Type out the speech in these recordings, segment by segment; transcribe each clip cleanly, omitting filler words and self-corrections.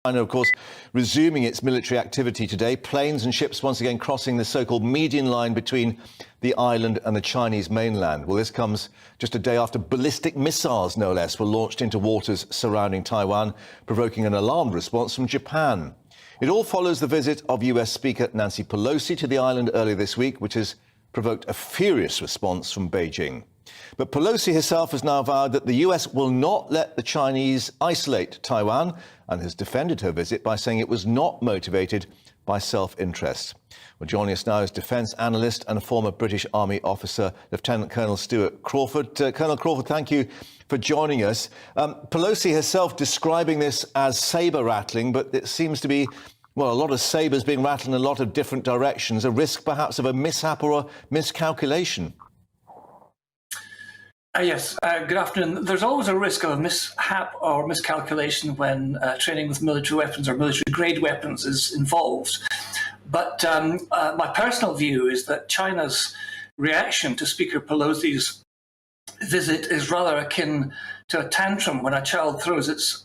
China, of course, resuming its military activity today. Planes and ships once again crossing the so-called median line between the island and the Chinese mainland. Well, this comes just a day after ballistic missiles, no less, were launched into waters surrounding Taiwan, provoking an alarmed response from Japan. It all follows the visit of US Speaker Nancy Pelosi to the island earlier this week, which has provoked a furious response from Beijing. But Pelosi herself has now vowed that the US will not let the Chinese isolate Taiwan and has defended her visit by saying it was not motivated by self-interest. Well, joining us now is defence analyst and a former British Army officer, Lieutenant Colonel Stuart Crawford. Colonel Crawford, thank you for joining us. Pelosi herself describing this as sabre rattling, but it seems to be, well, a lot of sabres being rattled in a lot of different directions, a risk perhaps of a mishap or a miscalculation. Yes, good afternoon. There's always a risk of a mishap or miscalculation when training with military weapons or military-grade weapons is involved. But my personal view is that China's reaction to Speaker Pelosi's visit is rather akin to a tantrum when a child throws its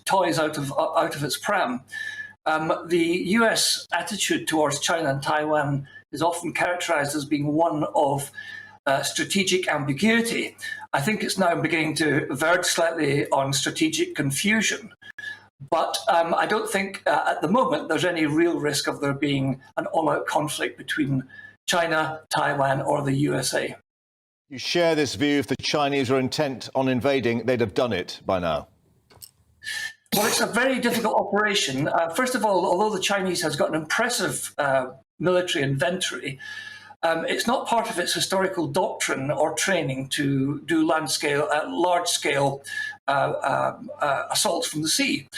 toys out of its pram. The US attitude towards China and Taiwan is often characterized as being one of strategic ambiguity. I think it's now beginning to verge slightly on strategic confusion. But I don't think at the moment there's any real risk of there being an all-out conflict between China, Taiwan or the USA. You share this view. If the Chinese were intent on invading, they'd have done it by now. Well, it's a very difficult operation. First of all, although the Chinese has got an impressive military inventory, it's not part of its historical doctrine or training to do large-scale assaults from the sea.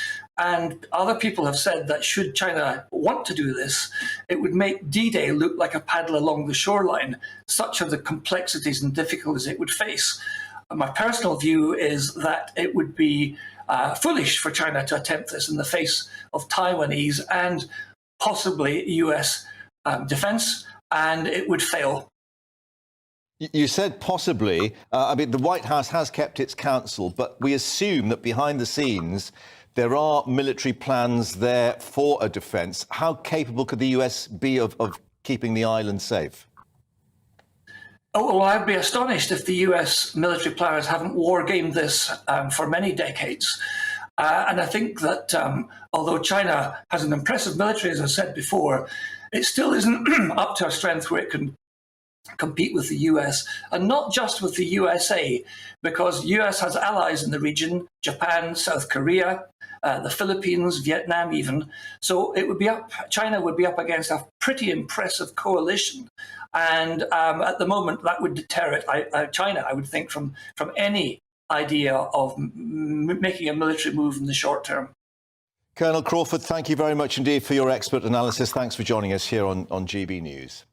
And other people have said that should China want to do this, it would make D-Day look like a paddle along the shoreline. Such are the complexities and difficulties it would face. My personal view is that it would be foolish for China to attempt this in the face of Taiwanese and possibly US defense, and it would fail. You said possibly. I mean, the White House has kept its counsel, but we assume that behind the scenes there are military plans there for a defence. How capable could the US be of keeping the island safe? Oh, well, I'd be astonished if the US military planners haven't war-gamed this for many decades. And I think that although China has an impressive military, as I said before, it still isn't up to a strength where it can compete with the US, and not just with the USA, because the US has allies in the region, Japan, South Korea, the Philippines, Vietnam even. So it would be China would be up against a pretty impressive coalition. And at the moment, that would deter China, I would think, from any idea of making a military move in the short term. Colonel Crawford, thank you very much indeed for your expert analysis. Thanks for joining us here on GB News.